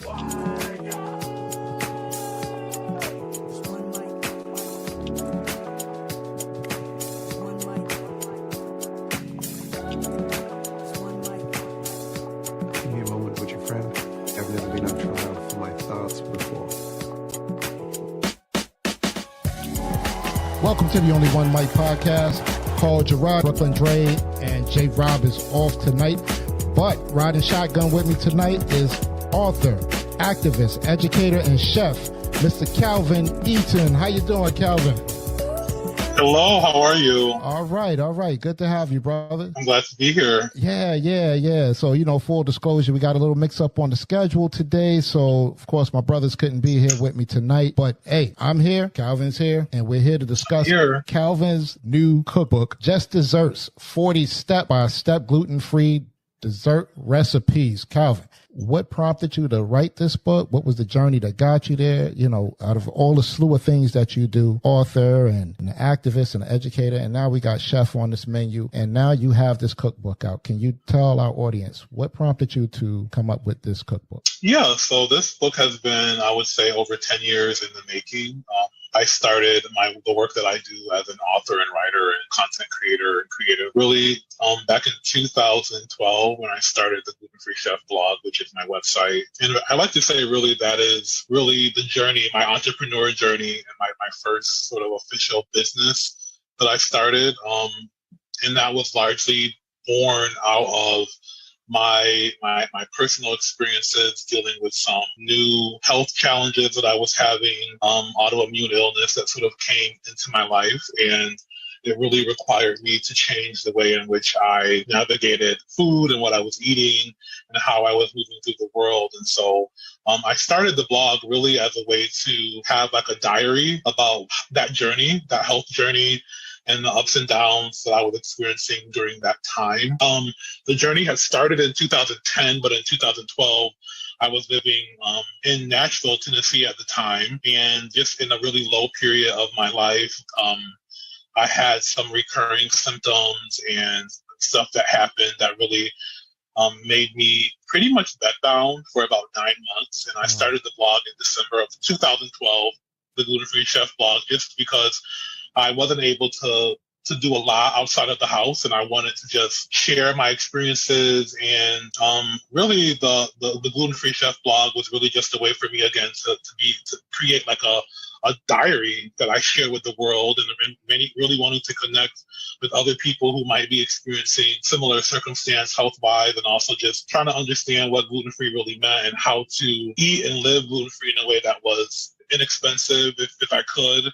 Give me a moment with your friend. I've never been on trial for my thoughts before. Welcome to the Only One Mic podcast. Paul Gerard, Brooklyn Dre, and J. Rob is off tonight. But riding shotgun with me tonight is author, activist, educator, and chef, Mr. Calvin Eaton. How you doing, Calvin? Hello, how are you? All right. Good to have you, brother. I'm glad to be here. Yeah. So, full disclosure, we got a little mix up on the schedule today. So, of course, my brothers couldn't be here with me tonight. But, hey, I'm here. Calvin's here. And we're here to discuss Calvin's new cookbook, Just Desserts, 40 Step-By-Step Gluten-Free Dessert Recipes. Calvin, what prompted you to write this book? What was the journey that got you there? Out of all the slew of things that you do, author and an activist and an educator, and now we got chef on this menu, and now you have this cookbook out. Can you tell our audience what prompted you to come up with this cookbook? Yeah, so this book has been, I would say, over 10 years in the making. I started the work that I do as an author and writer and content creator and creative really back in 2012 when I started the Gluten-Free Chef blog, which is my website. And I like to say really that is really the journey, my entrepreneur journey and my first sort of official business that I started. And that was largely born out of my personal experiences dealing with some new health challenges that I was having, autoimmune illness that sort of came into my life. And it really required me to change the way in which I navigated food and what I was eating and how I was moving through the world. And so I started the blog really as a way to have like a diary about that journey, that health journey, and the ups and downs that I was experiencing during that time. The journey had started in 2010, but in 2012, I was living in Nashville, Tennessee at the time, and just in a really low period of my life, I had some recurring symptoms and stuff that happened that really made me pretty much bedbound for about 9 months. And I started the blog in December of 2012, the Gluten-Free Chef blog, just because I wasn't able to do a lot outside of the house, and I wanted to just share my experiences. And really, the Gluten-Free Chef blog was really just a way for me again to create like a diary that I share with the world, and many really wanting to connect with other people who might be experiencing similar circumstance health-wise, and also just trying to understand what gluten-free really meant and how to eat and live gluten-free in a way that was inexpensive, if I could.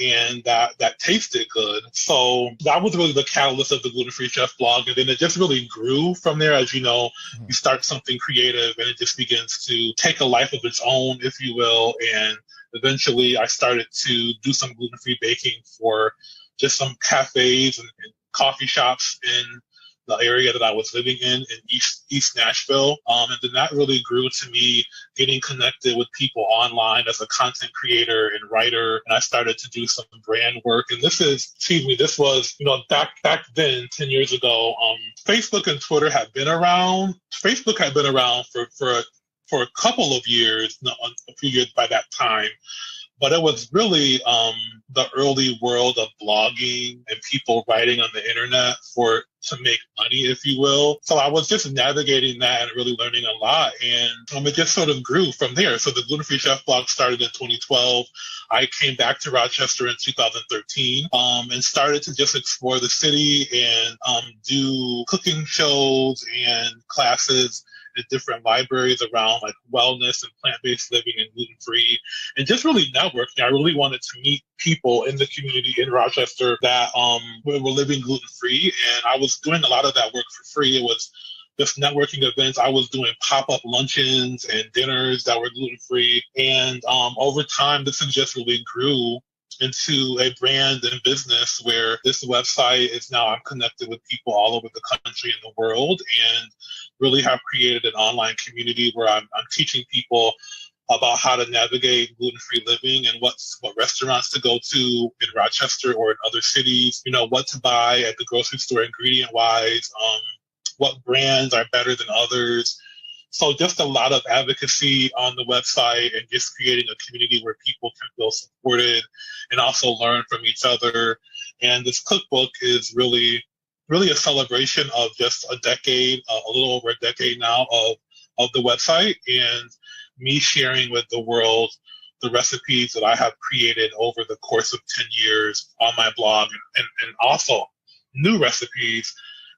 And that tasted good. So that was really the catalyst of the Gluten-Free Chef blog. And then it just really grew from there. As you know, you start something creative and it just begins to take a life of its own, if you will. And eventually I started to do some gluten-free baking for just some cafes and coffee shops in the area that I was living in East Nashville. And then that really grew to me getting connected with people online as a content creator and writer. And I started to do some brand work. And this was, back then, 10 years ago, Facebook and Twitter had been around. Facebook had been around for a couple of years, a few years by that time. But it was really the early world of blogging and people writing on the internet to make money, if you will. So I was just navigating that and really learning a lot. And it just sort of grew from there. So the Gluten-Free Chef blog started in 2012. I came back to Rochester in 2013 and started to just explore the city and do cooking shows and classes at different libraries around like wellness and plant-based living and gluten-free, and just really networking. I really wanted to meet people in the community in Rochester that were living gluten-free, and I was doing a lot of that work for free. It was just networking events. I was doing pop-up luncheons and dinners that were gluten-free, and over time, this just really grew into a brand and business where this website is now I'm connected with people all over the country and the world, and really have created an online community where I'm teaching people about how to navigate gluten-free living and what restaurants to go to in Rochester or in other cities, what to buy at the grocery store ingredient-wise, what brands are better than others. So just a lot of advocacy on the website and just creating a community where people can feel supported and also learn from each other. And this cookbook is really a celebration of just a decade, a little over a decade now of the website, and me sharing with the world the recipes that I have created over the course of 10 years on my blog, and also new recipes.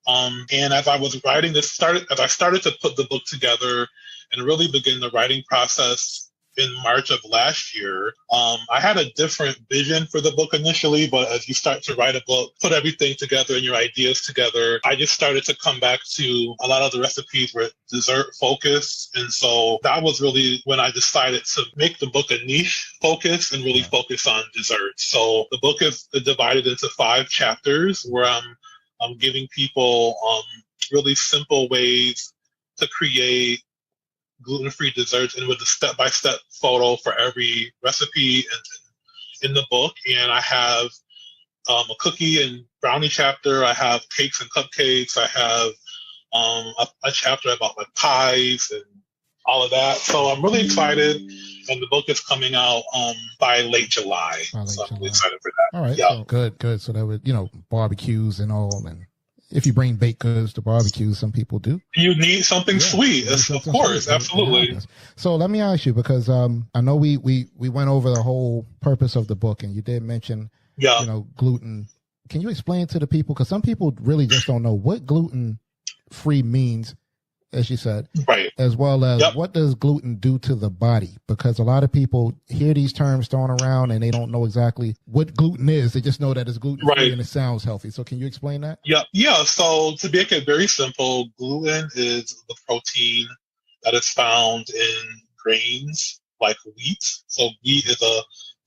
And as I was writing this, as I started to put the book together and really begin the writing process in March of last year, I had a different vision for the book initially, but as you start to write a book, put everything together and your ideas together, I just started to come back to a lot of the recipes were dessert focused. And so that was really when I decided to make the book a niche focus and really focus on desserts. So the book is divided into 5 chapters where I'm giving people really simple ways to create gluten-free desserts, and with a step-by-step photo for every recipe in the book. And I have a cookie and brownie chapter. I have cakes and cupcakes. I have a chapter about my pies and all of that. So I'm really excited. And the book is coming out by late July. I'm really excited for that. All right. Yeah. So good. So that would, barbecues and all, and if you bring baked goods to barbecues, some people do. You need something sweet, of course, absolutely. So let me ask you, because I know we went over the whole purpose of the book, and you did mention, gluten. Can you explain to the people, because some people really just don't know what gluten-free means, as you said, right? As well as what does gluten do to the body? Because a lot of people hear these terms thrown around and they don't know exactly what gluten is. They just know that it's gluten-free and it sounds healthy. So can you explain that? Yeah. So to make it very simple, gluten is the protein that is found in grains like wheat. So wheat is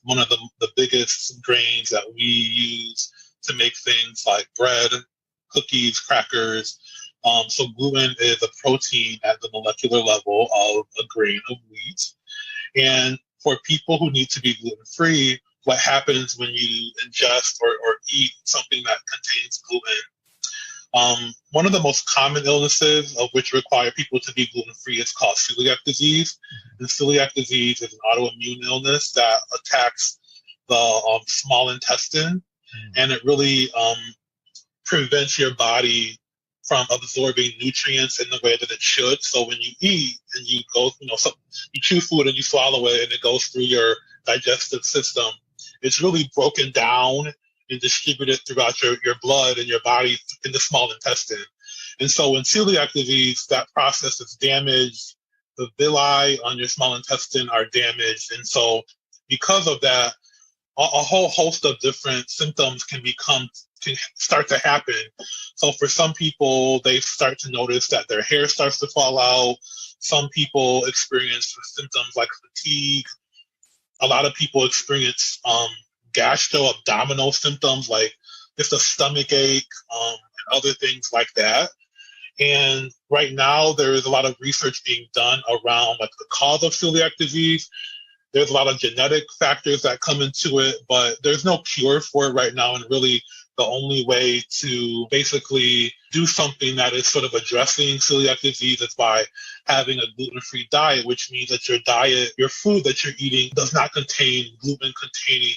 one of the biggest grains that we use to make things like bread, cookies, crackers. So gluten is a protein at the molecular level of a grain of wheat. And for people who need to be gluten-free, what happens when you ingest or eat something that contains gluten? One of the most common illnesses of which require people to be gluten-free is called celiac disease. And celiac disease is an autoimmune illness that attacks the small intestine, and it really prevents your body from absorbing nutrients in the way that it should. So when you eat and you go, you chew food and you swallow it and it goes through your digestive system, it's really broken down and distributed throughout your blood and your body in the small intestine. And so in celiac disease, that process is damaged. The villi on your small intestine are damaged. And so because of that, a whole host of different symptoms can start to happen. So for some people, they start to notice that their hair starts to fall out. Some people experience symptoms like fatigue. A lot of people experience gastroabdominal symptoms like just a stomach ache and other things like that. And right now, there is a lot of research being done around the cause of celiac disease. There's a lot of genetic factors that come into it, but there's no cure for it right now. And really, the only way to basically do something that is sort of addressing celiac disease is by having a gluten-free diet, which means that your diet, your food that you're eating, does not contain gluten-containing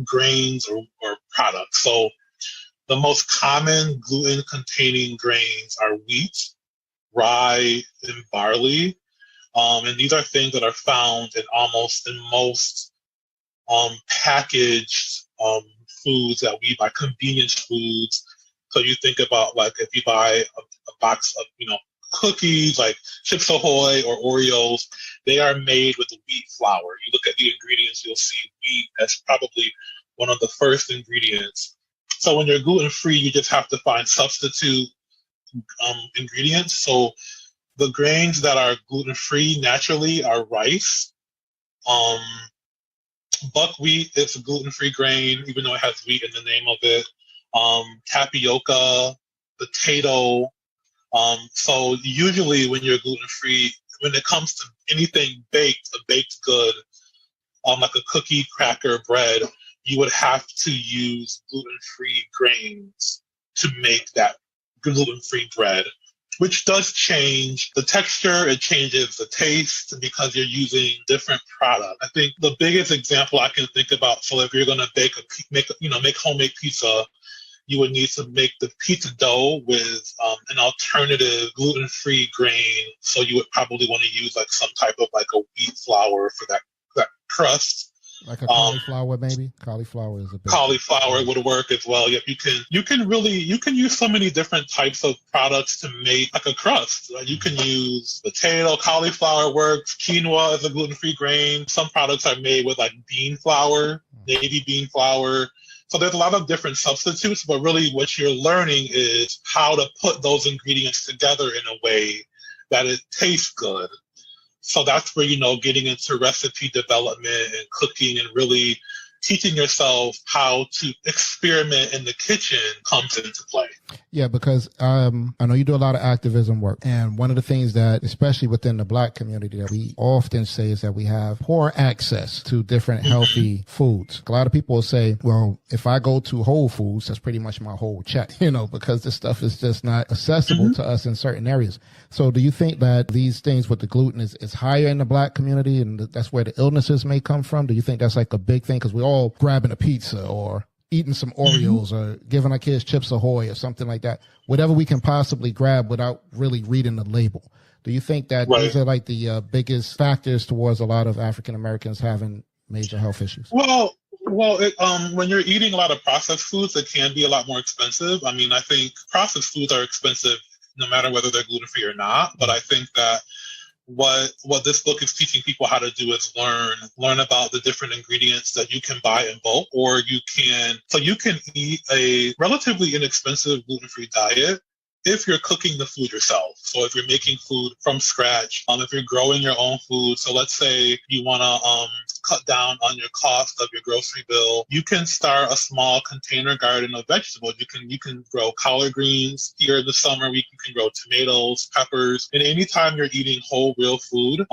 grains or products. So the most common gluten-containing grains are wheat, rye, and barley. And these are things that are found in most packaged foods that we buy, convenience foods. So you think about if you buy a box of cookies like Chips Ahoy or Oreos, they are made with wheat flour. You look at the ingredients, you'll see wheat as probably one of the first ingredients. So when you're gluten-free, you just have to find substitute ingredients. So the grains that are gluten-free naturally are rice. Buckwheat is a gluten-free grain, even though it has wheat in the name of it. Tapioca, potato. So usually when you're gluten-free, when it comes to anything baked, a baked good, like a cookie, cracker, bread, you would have to use gluten-free grains to make that gluten-free bread which does change the texture. It changes the taste because you're using different product. I think the biggest example I can think about, so if you're going to make homemade pizza, you would need to make the pizza dough with an alternative gluten-free grain. So you would probably want to use like some type of like a wheat flour for that crust. Like a cauliflower, maybe. Cauliflower is a big cauliflower would work as well. Yep, you can use so many different types of products to make like a crust. You can use potato, cauliflower works, quinoa is a gluten-free grain. Some products are made with like bean flour, navy bean flour. So there's a lot of different substitutes, but really what you're learning is how to put those ingredients together in a way that it tastes good. So that's where, getting into recipe development and cooking and really teaching yourself how to experiment in the kitchen comes into play. Yeah, because I know you do a lot of activism work. And one of the things that, especially within the Black community, that we often say is that we have poor access to different healthy foods. A lot of people will say, well, if I go to Whole Foods, that's pretty much my whole check, because this stuff is just not accessible to us in certain areas. So do you think that these things with the gluten is higher in the Black community and that's where the illnesses may come from? Do you think that's like a big thing? Because we're all grabbing a pizza or eating some Oreos or giving our kids Chips Ahoy or something like that, whatever we can possibly grab without really reading the label. Do you think that these are like the biggest factors towards a lot of African Americans having major health issues? Well, when you're eating a lot of processed foods, it can be a lot more expensive. I mean, I think processed foods are expensive no matter whether they're gluten-free or not. But I think that what this book is teaching people how to do is learn about the different ingredients that you can buy in bulk, or you can eat a relatively inexpensive gluten-free diet if you're cooking the food yourself. So if you're making food from scratch, if you're growing your own food, so let's say you want to cut down on your cost of your grocery bill, you can start a small container garden of vegetables. You can grow collard greens here in the summer. You can grow tomatoes, peppers, and anytime you're eating whole, real food,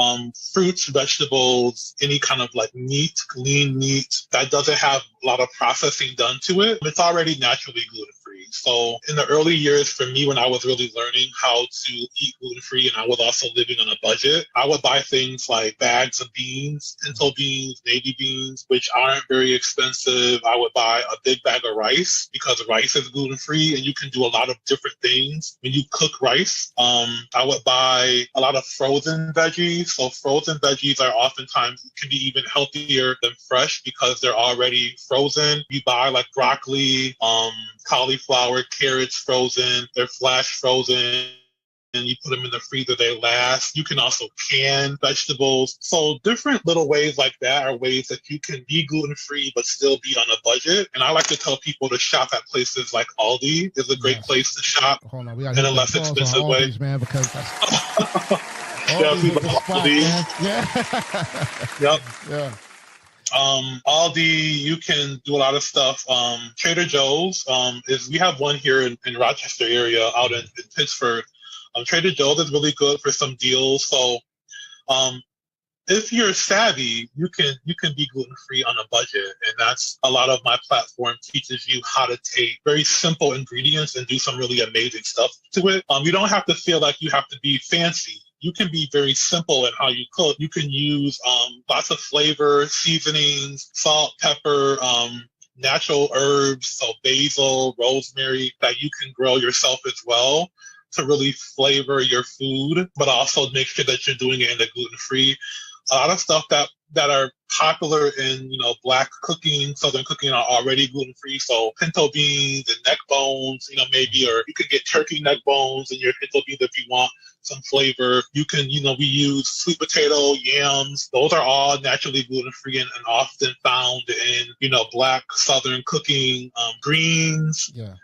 fruits, vegetables, any kind of like meat, lean meat that doesn't have a lot of processing done to it, it's already naturally gluten-free. So in the early years for me, when I was really learning how to eat gluten-free and I was also living on a budget, I would buy things like bags of beans, pinto beans, navy beans, which aren't very expensive. I would buy a big bag of rice because rice is gluten-free and you can do a lot of different things when you cook rice. I would buy a lot of frozen veggies. So frozen veggies are oftentimes can be even healthier than fresh because they're already frozen. You buy like broccoli, cauliflower, carrots frozen, they're flash frozen, and you put them in the freezer, they last. You can also can vegetables. So different little ways like that are ways that you can be gluten-free but still be on a budget. And I like to tell people to shop at places like Aldi is a great place to shop in a less expensive way. Man, because that's Aldi. Yep. Yeah. Aldi, you can do a lot of stuff. Trader Joe's we have one here in Rochester area out in Pittsburgh. Trader Joe's is really good for some deals. So if you're savvy, you can be gluten-free on a budget. And that's a lot of my platform teaches you how to take very simple ingredients and do some really amazing stuff to it. You don't have to feel like you have to be fancy. You can be very simple in how you cook. You can use lots of flavor, seasonings, salt, pepper, natural herbs, so basil, rosemary, that you can grow yourself as well to really flavor your food, but also make sure that you're doing it in the gluten-free. A lot of stuff that are popular in, Black cooking, Southern cooking are already gluten-free. So pinto beans and neck bones, maybe, or you could get turkey neck bones in your pinto beans if you want some flavor. You can, we use sweet potato, yams. Those are all naturally gluten-free and often found in, Black Southern cooking. Greens. Yeah.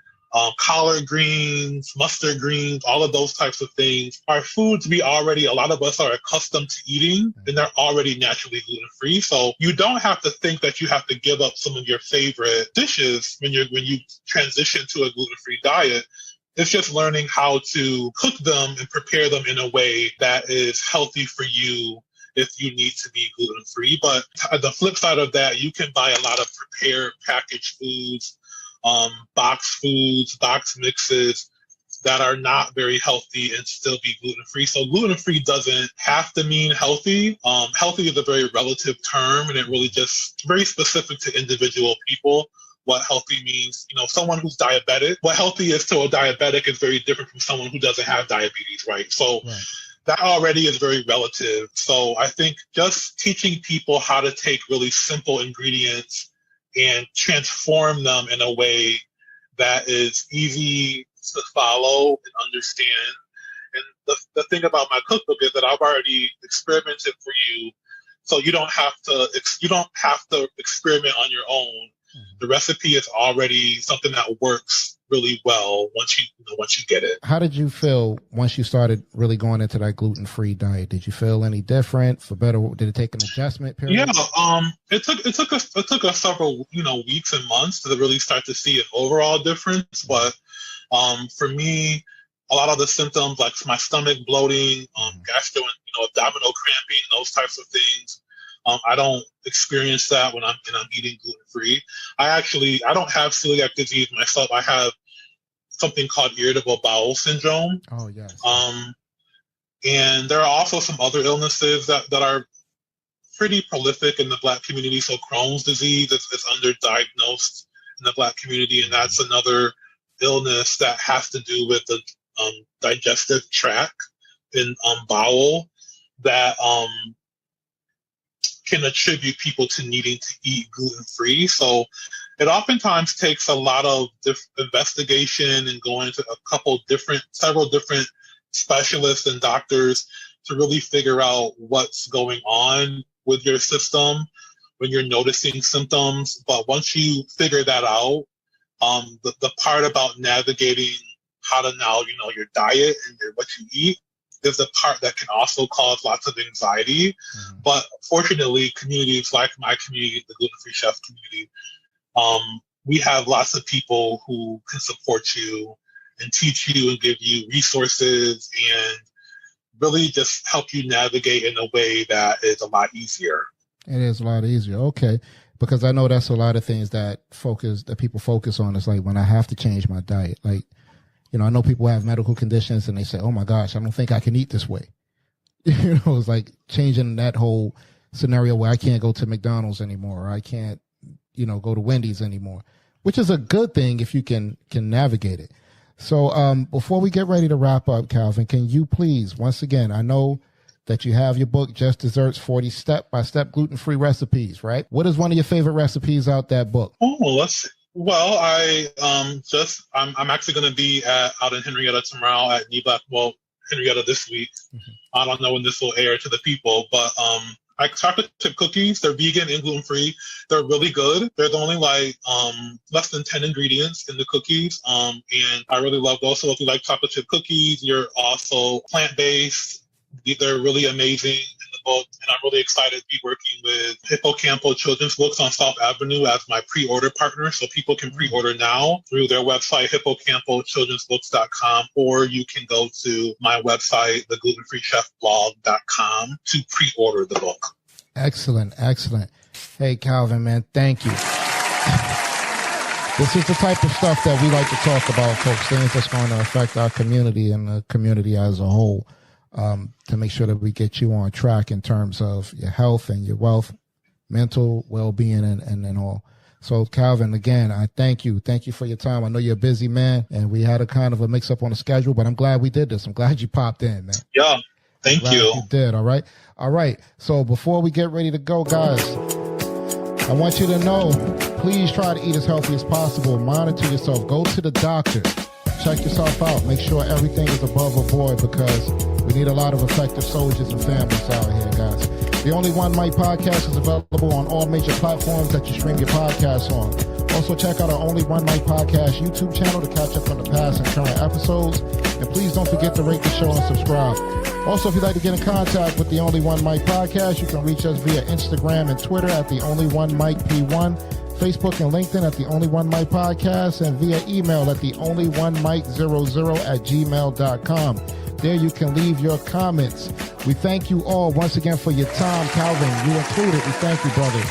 Collard greens, mustard greens, all of those types of things are foods a lot of us are accustomed to eating, and they're already naturally gluten-free. So you don't have to think that you have to give up some of your favorite dishes when you transition to a gluten-free diet. It's just learning how to cook them and prepare them in a way that is healthy for you if you need to be gluten-free. But the flip side of that, you can buy a lot of prepared packaged foods, box foods, box mixes that are not very healthy and still be gluten-free. So gluten-free doesn't have to mean healthy. Healthy is a very relative term, and it really just very specific to individual people. What healthy means, someone who's diabetic, what healthy is to a diabetic is very different from someone who doesn't have diabetes, right? So that already is very relative. So I think just teaching people how to take really simple ingredients and transform them in a way that is easy to follow and understand. And the thing about my cookbook is that I've already experimented for you, so you don't have to experiment on your own. The recipe is already something that works really well once you get it. How did you feel once you started really going into that gluten-free diet? Did you feel any different, for better? Did it take an adjustment period? Yeah, it took us several weeks and months to really start to see an overall difference. But for me, a lot of the symptoms like my stomach bloating, gastro, abdominal cramping, those types of things, I don't experience that when I'm eating gluten-free. I don't have celiac disease myself. I have something called irritable bowel syndrome. Oh, yes. And there are also some other illnesses that are pretty prolific in the Black community. So Crohn's disease is underdiagnosed in the Black community, and that's another illness that has to do with the digestive tract and bowel that can attribute people to needing to eat gluten-free. So it oftentimes takes a lot of investigation and going to several different specialists and doctors to really figure out what's going on with your system when you're noticing symptoms. But once you figure that out, the part about navigating how to now, your diet and what you eat is the part that can also cause lots of anxiety. But fortunately, communities like my community, the Gluten-Free Chef community, we have lots of people who can support you and teach you and give you resources and really just help you navigate in a way that is a lot easier. It is a lot easier. Okay. Because I know that's a lot of things that people focus on. It's like when I have to change my diet, like, I know people have medical conditions and they say, oh my gosh, I don't think I can eat this way. It's like changing that whole scenario where I can't go to McDonald's anymore, or I can't, go to Wendy's anymore, which is a good thing if you can navigate it. So before we get ready to wrap up, Calvin, can you please, once again, I know that you have your book, Just Desserts, 40 Step-By-Step Gluten-Free Recipes, right? What is one of your favorite recipes out that book? Oh, let's see. Well, I'm actually going to be out in Henrietta tomorrow at Henrietta this week. I don't know when this will air to the people, but I chocolate chip cookies. They're vegan and gluten-free. They're really good. There's only less than 10 ingredients in the cookies, and I really love those. So if you like chocolate chip cookies, you're also plant-based. They're really amazing in the book, and I'm really excited to be working with Hippocampal Children's Books on South Avenue as my pre-order partner. So people can pre-order now through their website, hippocampalchildrensbooks.com, or you can go to my website, theglutenfreechefblog.com, to pre-order the book. Excellent. Hey, Calvin, man, thank you. This is the type of stuff that we like to talk about, folks, things that's going to affect our community and the community as a whole. To make sure that we get you on track in terms of your health and your wealth, mental well-being, and all. So, Calvin, again, I thank you. Thank you for your time. I know you're a busy man, and we had a kind of a mix-up on the schedule, but I'm glad we did this. I'm glad you popped in, man. Yeah, thank you. You did, all right. So before we get ready to go, guys, I want you to know, please try to eat as healthy as possible. Monitor yourself. Go to the doctor. Check yourself out. Make sure everything is above board, because we need a lot of effective soldiers and families out here, guys. The Only One Mic podcast is available on all major platforms that you stream your podcasts on. Also, check out our Only One Mic podcast YouTube channel to catch up on the past and current episodes. And please don't forget to rate the show and subscribe. Also, if you'd like to get in contact with the Only One Mic podcast, you can reach us via Instagram and Twitter at the Only One Mic P1. Facebook and LinkedIn at The Only One Mic Podcast, and via email at theonlyonemic00@gmail.com. There you can leave your comments. We thank you all once again for your time. Calvin, you included. We thank you, brother.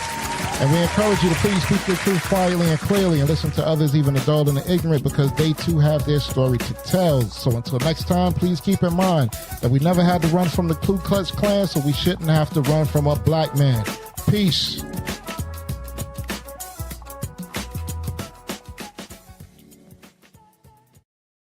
And we encourage you to please speak your truth quietly and clearly and listen to others, even the dull and the ignorant, because they too have their story to tell. So until next time, please keep in mind that we never had to run from the Ku Klux Klan, so we shouldn't have to run from a black man. Peace.